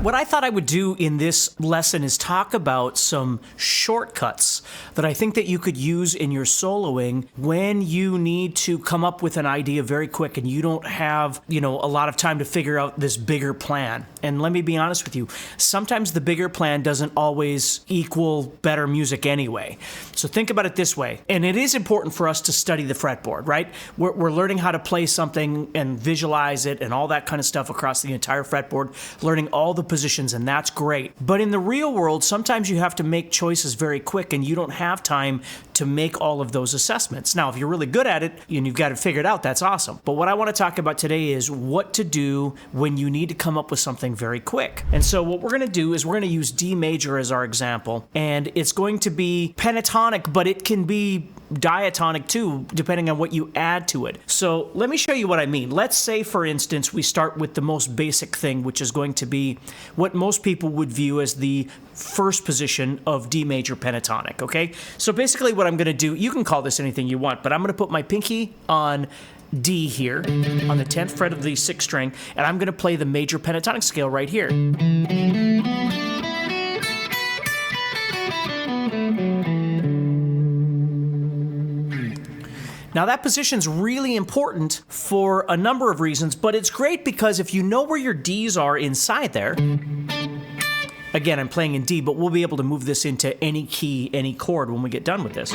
What I thought I would do in this lesson is talk about some shortcuts that I think that you could use in your soloing when you need to come up with an idea very quick and you don't have, a lot of time to figure out this bigger plan. And let me be honest with you, sometimes the bigger plan doesn't always equal better music anyway. So think about it this way. And it is important for us to study the fretboard, right? We're learning how to play something and visualize it and all that kind of stuff across the entire fretboard, learning all the positions, and that's great. But in the real world, sometimes you have to make choices very quick and you don't have time to make all of those assessments. Now, if you're really good at it and you've got it figured out, that's awesome. But what I want to talk about today is what to do when you need to come up with something very quick. And so what we're going to do is we're going to use D major as our example, and it's going to be pentatonic, but it can be diatonic too, depending on what you add to it. So let me show you what I mean. Let's say, for instance, we start with the most basic thing, which is going to be what most people would view as the first position of D major pentatonic, okay? So basically what I'm going to do, you can call this anything you want, but I'm going to put my pinky on D here, on the 10th fret of the 6th string, and I'm going to play the major pentatonic scale right here. Now that position's really important for a number of reasons, but it's great because if you know where your D's are inside there, again, I'm playing in D, but we'll be able to move this into any key, any chord when we get done with this.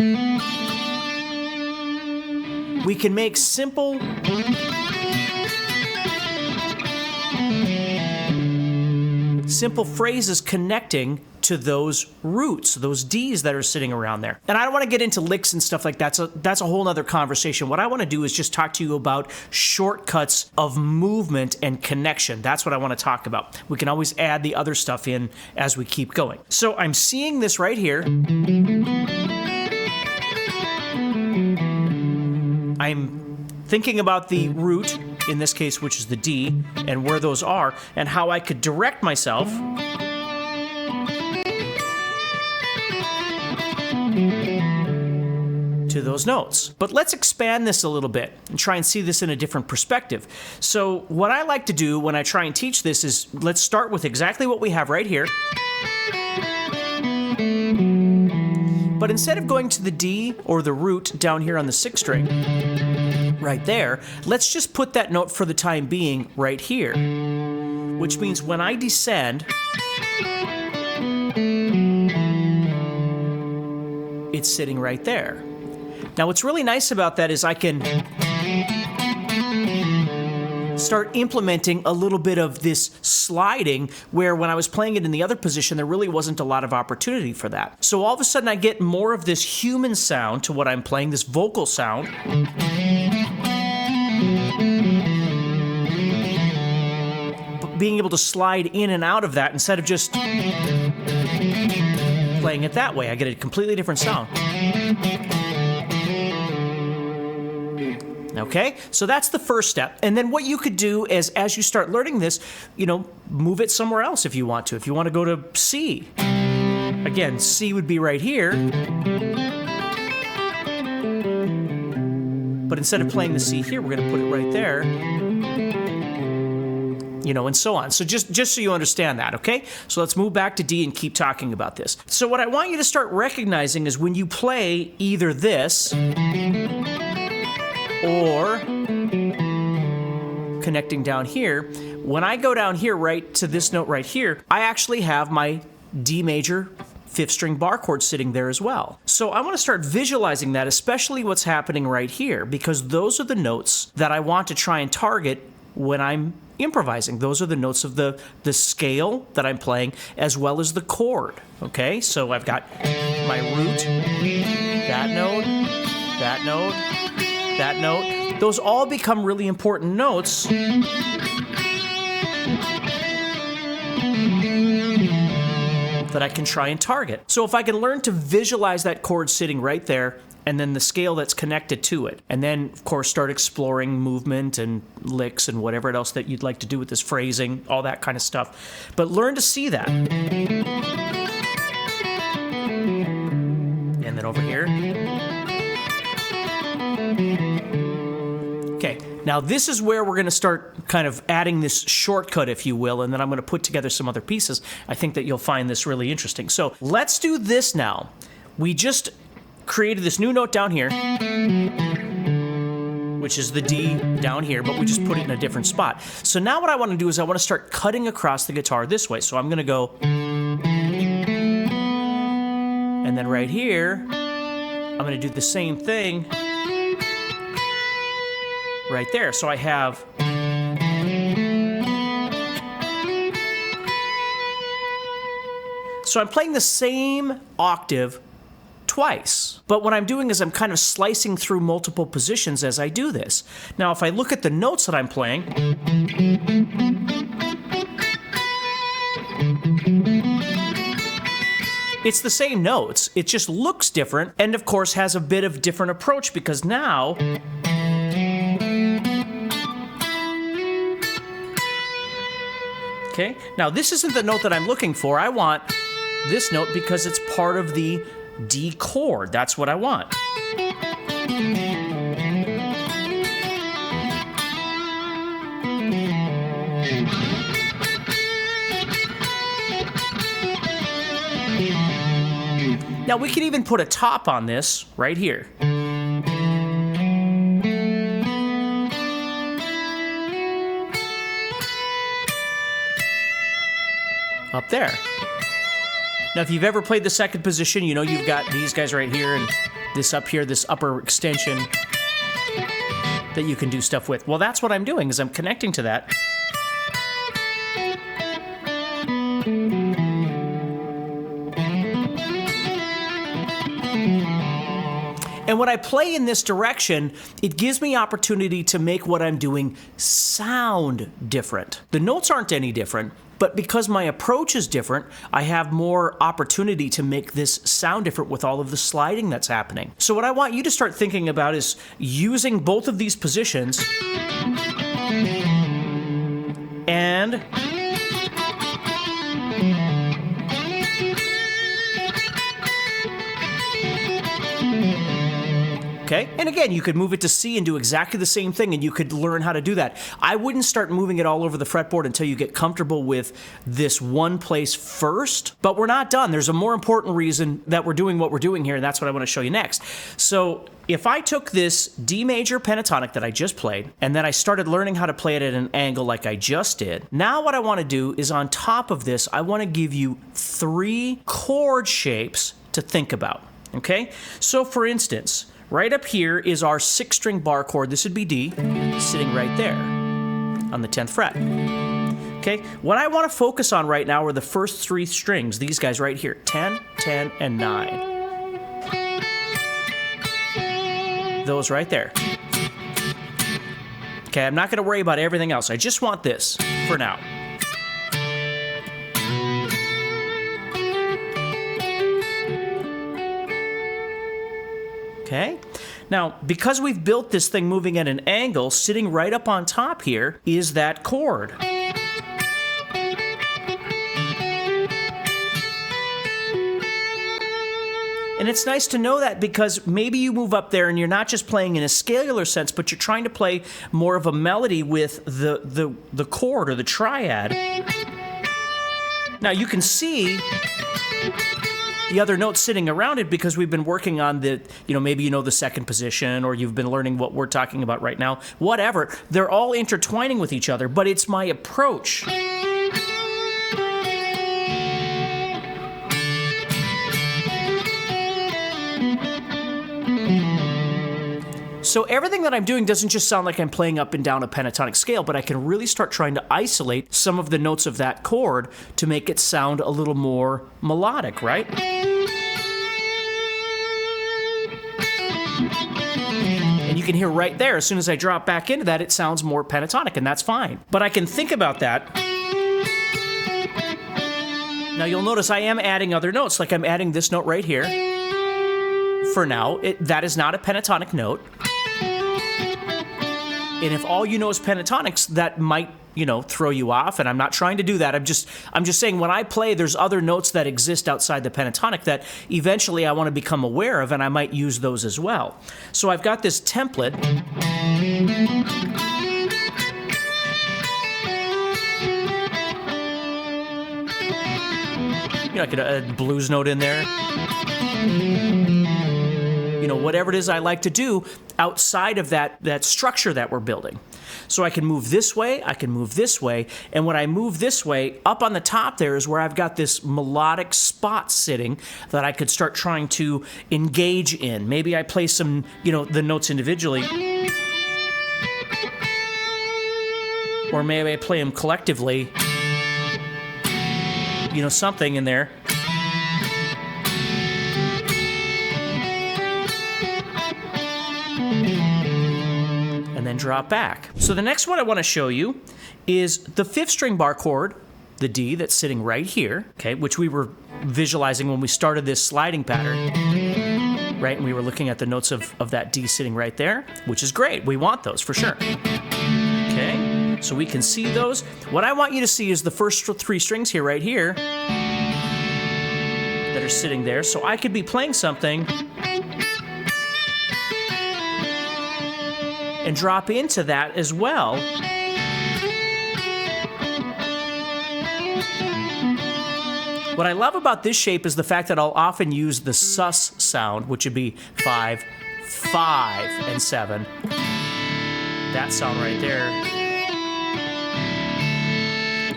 We can make simple phrases connecting to those roots, those D's that are sitting around there. And I don't want to get into licks and stuff like that, so that's a whole other conversation. What I want to do is just talk to you about shortcuts of movement and connection. That's what I want to talk about. We can always add the other stuff in as we keep going. So I'm seeing this right here. I'm thinking about the root, in this case, which is the D, and where those are, and how I could direct myself to those notes. But let's expand this a little bit and try and see this in a different perspective. So what I like to do when I try and teach this is, let's start with exactly what we have right here. But instead of going to the D or the root down here on the 6th string, right there, let's just put that note for the time being right here. Which means when I descend, it's sitting right there. Now what's really nice about that is I can start implementing a little bit of this sliding, where when I was playing it in the other position, there really wasn't a lot of opportunity for that. So all of a sudden I get more of this human sound to what I'm playing, this vocal sound. But being able to slide in and out of that instead of just playing it that way, I get a completely different sound. Okay, so that's the first step. And then what you could do is, as you start learning this, move it somewhere else if you want to. If you want to go to C, again, C would be right here. But instead of playing the C here, we're going to put it right there. And so on. So just so you understand that, okay? So let's move back to D and keep talking about this. So what I want you to start recognizing is when you play either this or connecting down here, when I go down here right to this note right here, I actually have my D major 5th string bar chord sitting there as well. So I want to start visualizing that, especially what's happening right here, because those are the notes that I want to try and target when I'm improvising. Those are the notes of the scale that I'm playing, as well as the chord. Okay, so I've got my root, that note, that note, that note. Those all become really important notes that I can try and target. So if I can learn to visualize that chord sitting right there, and then the scale that's connected to it, and then, of course, start exploring movement and licks and whatever else that you'd like to do with this phrasing, all that kind of stuff. But learn to see that. And then over here. Okay, Now this is where we're going to start kind of adding this shortcut, if you will, and then I'm going to put together some other pieces. I think that you'll find this really interesting. So let's do this now. We just created this new note down here, which is the D down here, but we just put it in a different spot. So now what I want to do is I want to start cutting across the guitar this way. So I'm going to go, and then right here, I'm going to do the same thing right there. So I have, so I'm playing the same octave twice. But what I'm doing is I'm kind of slicing through multiple positions as I do this. Now, if I look at the notes that I'm playing, it's the same notes. It just looks different, and of course has a bit of different approach, because now okay, now this isn't the note that I'm looking for. I want this note because it's part of the D chord. That's what I want. Now we could even put a top on this right here. Up there. Now, if you've ever played the second position, you know you've got these guys right here and this up here, this upper extension that you can do stuff with. Well, that's what I'm doing, is I'm connecting to that. And when I play in this direction, it gives me opportunity to make what I'm doing sound different. The notes aren't any different, but because my approach is different, I have more opportunity to make this sound different with all of the sliding that's happening. So what I want you to start thinking about is using both of these positions and okay? And again, you could move it to C and do exactly the same thing, and you could learn how to do that. I wouldn't start moving it all over the fretboard until you get comfortable with this one place first, but we're not done. There's a more important reason that we're doing what we're doing here, and that's what I want to show you next. So if I took this D major pentatonic that I just played, and then I started learning how to play it at an angle like I just did, now what I want to do is on top of this, I want to give you 3 chord shapes to think about, okay? So for instance, right up here is our 6-string bar chord. This would be D, sitting right there on the 10th fret. Okay, what I want to focus on right now are the first 3 strings, these guys right here, 10, 10, and 9. Those right there. Okay, I'm not going to worry about everything else. I just want this for now. Okay? Now, because we've built this thing moving at an angle, sitting right up on top here is that chord. And it's nice to know that, because maybe you move up there and you're not just playing in a scalar sense, but you're trying to play more of a melody with the chord or the triad. Now, you can see the other notes sitting around it because we've been working on the, maybe the second position, or you've been learning what we're talking about right now. Whatever. They're all intertwining with each other, but it's my approach. So everything that I'm doing doesn't just sound like I'm playing up and down a pentatonic scale, but I can really start trying to isolate some of the notes of that chord to make it sound a little more melodic, right? And you can hear right there, as soon as I drop back into that, it sounds more pentatonic, and that's fine. But I can think about that. Now you'll notice I am adding other notes, like I'm adding this note right here. For now, that is not a pentatonic note. And if all you know is pentatonics, that might, throw you off, and I'm not trying to do that. I'm just saying when I play, there's other notes that exist outside the pentatonic that eventually I want to become aware of, and I might use those as well. So I've got this template. You know, I could add a blues note in there. You know, whatever it is I like to do outside of that structure that we're building. So I can move this way, I can move this way, and when I move this way, up on the top there is where I've got this melodic spot sitting that I could start trying to engage in. Maybe I play some, you know, the notes individually, or maybe I play them collectively, you know, something in there. And then drop back. So the next one I want to show you is the 5th string bar chord, the D that's sitting right here, okay, which we were visualizing when we started this sliding pattern, right? And we were looking at the notes of that D sitting right there, which is great. We want those for sure. Okay, so we can see those. What I want you to see is the first 3 strings here, right here, that are sitting there. So I could be playing something and drop into that as well. What I love about this shape is the fact that I'll often use the sus sound, which would be 5, 5, and 7. That sound right there.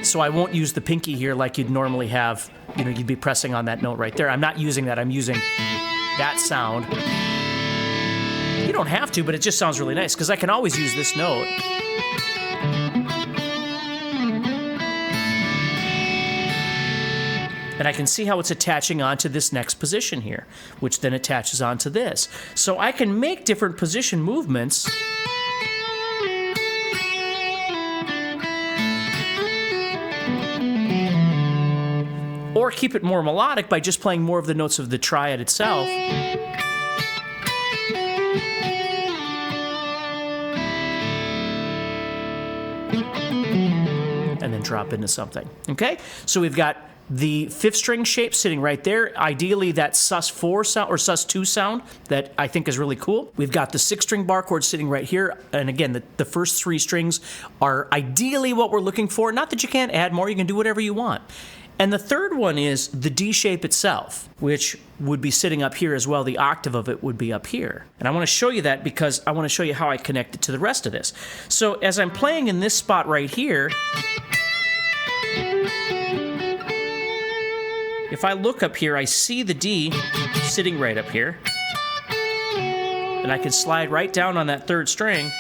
So I won't use the pinky here like you'd normally have. You know, you'd be pressing on that note right there. I'm not using that. I'm using that sound. You don't have to, but it just sounds really nice because I can always use this note. And I can see how it's attaching onto this next position here, which then attaches onto this. So I can make different position movements or keep it more melodic by just playing more of the notes of the triad itself. And then drop into something, okay? So we've got the 5th string shape sitting right there. Ideally, that sus4 sound or sus2 sound that I think is really cool. We've got the 6th string bar chord sitting right here. And again, the first 3 strings are ideally what we're looking for. Not that you can't add more, you can do whatever you want. And the third one is the D shape itself, which would be sitting up here as well. The octave of it would be up here. And I want to show you that because I want to show you how I connect it to the rest of this. So as I'm playing in this spot right here, if I look up here, I see the D sitting right up here. And I can slide right down on that 3rd string.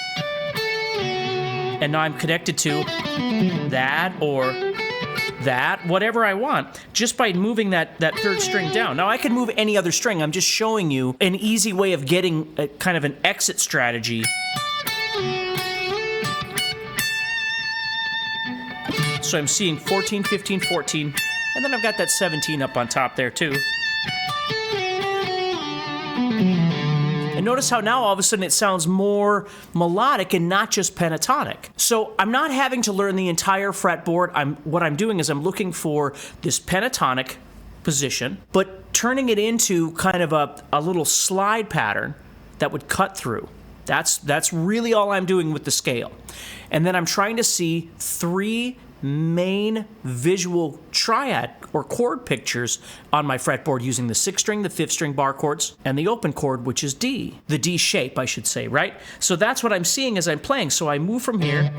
And now I'm connected to that or that, whatever I want, just by moving that 3rd string down. Now I can move any other string. I'm just showing you an easy way of getting a, kind of an exit strategy. So I'm seeing 14, 15, 14, and then I've got that 17 up on top there too. And notice how now all of a sudden it sounds more melodic and not just pentatonic. So I'm not having to learn the entire fretboard. What I'm doing is I'm looking for this pentatonic position, but turning it into kind of a little slide pattern that would cut through. That's really all I'm doing with the scale. And then I'm trying to see 3 main visual triad or chord pictures on my fretboard using the 6th string, the 5th string bar chords, and the open chord, which is D. The D shape, I should say, right? So that's what I'm seeing as I'm playing. So I move from here.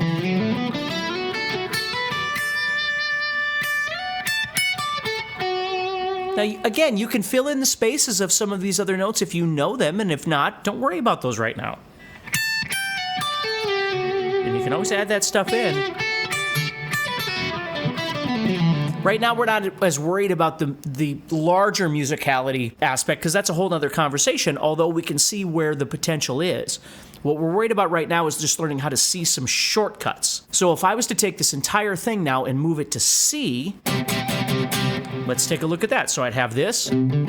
Now, again, you can fill in the spaces of some of these other notes if you know them, and if not, don't worry about those right now. And you can always add that stuff in. Right now, we're not as worried about the larger musicality aspect, because that's a whole other conversation, although we can see where the potential is. What we're worried about right now is just learning how to see some shortcuts. So if I was to take this entire thing now and move it to C, let's take a look at that. So I'd have this, and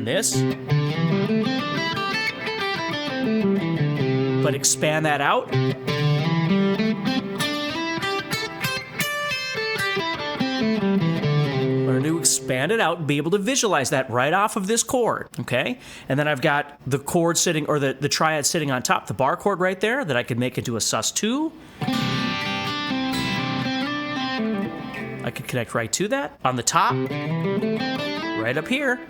this, but expand that out. Learn to expand it out and be able to visualize that right off of this chord, okay? And then I've got the chord sitting, or the triad sitting on top, the bar chord right there that I could make into a sus2. I could connect right to that. On the top, right up here,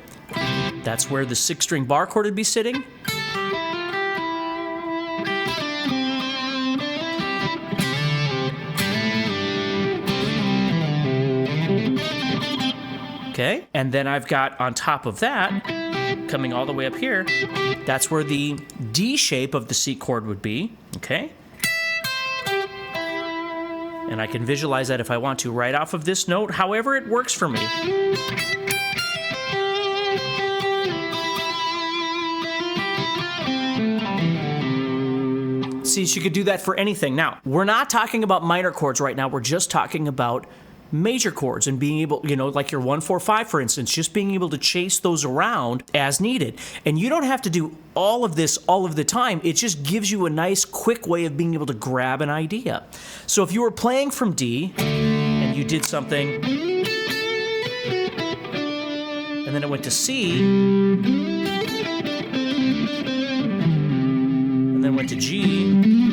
that's where the 6-string bar chord would be sitting. Okay, and then I've got on top of that, coming all the way up here, that's where the D shape of the C chord would be, okay? And I can visualize that if I want to right off of this note, however it works for me. See, so you could do that for anything. Now, we're not talking about minor chords right now, we're just talking about major chords and being able, like your 1, 4, 5, for instance, just being able to chase those around as needed. And you don't have to do all of this all of the time. It just gives you a nice, quick way of being able to grab an idea. So if you were playing from D and you did something, and then it went to C, and then went to G,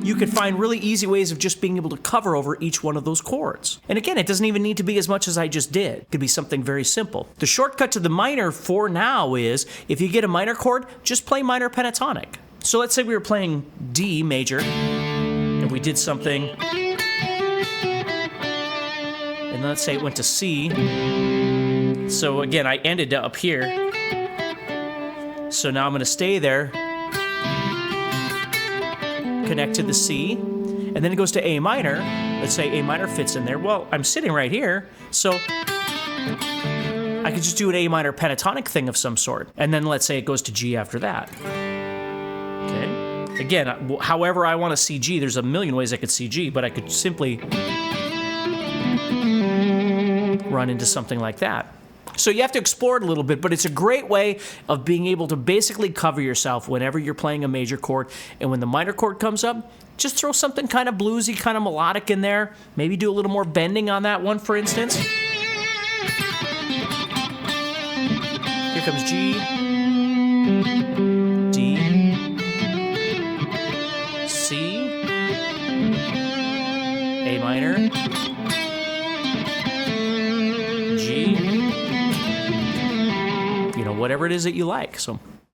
you could find really easy ways of just being able to cover over each one of those chords. And again, it doesn't even need to be as much as I just did. It could be something very simple. The shortcut to the minor for now is, if you get a minor chord, just play minor pentatonic. So let's say we were playing D major, and we did something, and let's say it went to C. So again, I ended up here. So now I'm gonna stay there, connect to the C, and then it goes to A minor. Let's say A minor fits in there. Well, I'm sitting right here, so I could just do an A minor pentatonic thing of some sort. And then let's say it goes to G after that. Okay. Again, however I want to see G, there's a million ways I could see G, but I could simply run into something like that. So you have to explore it a little bit, but it's a great way of being able to basically cover yourself whenever you're playing a major chord. And when the minor chord comes up, just throw something kind of bluesy, kind of melodic in there. Maybe do a little more bending on that one, for instance. Here comes G, D, C, A minor, G, whatever it is that you like. So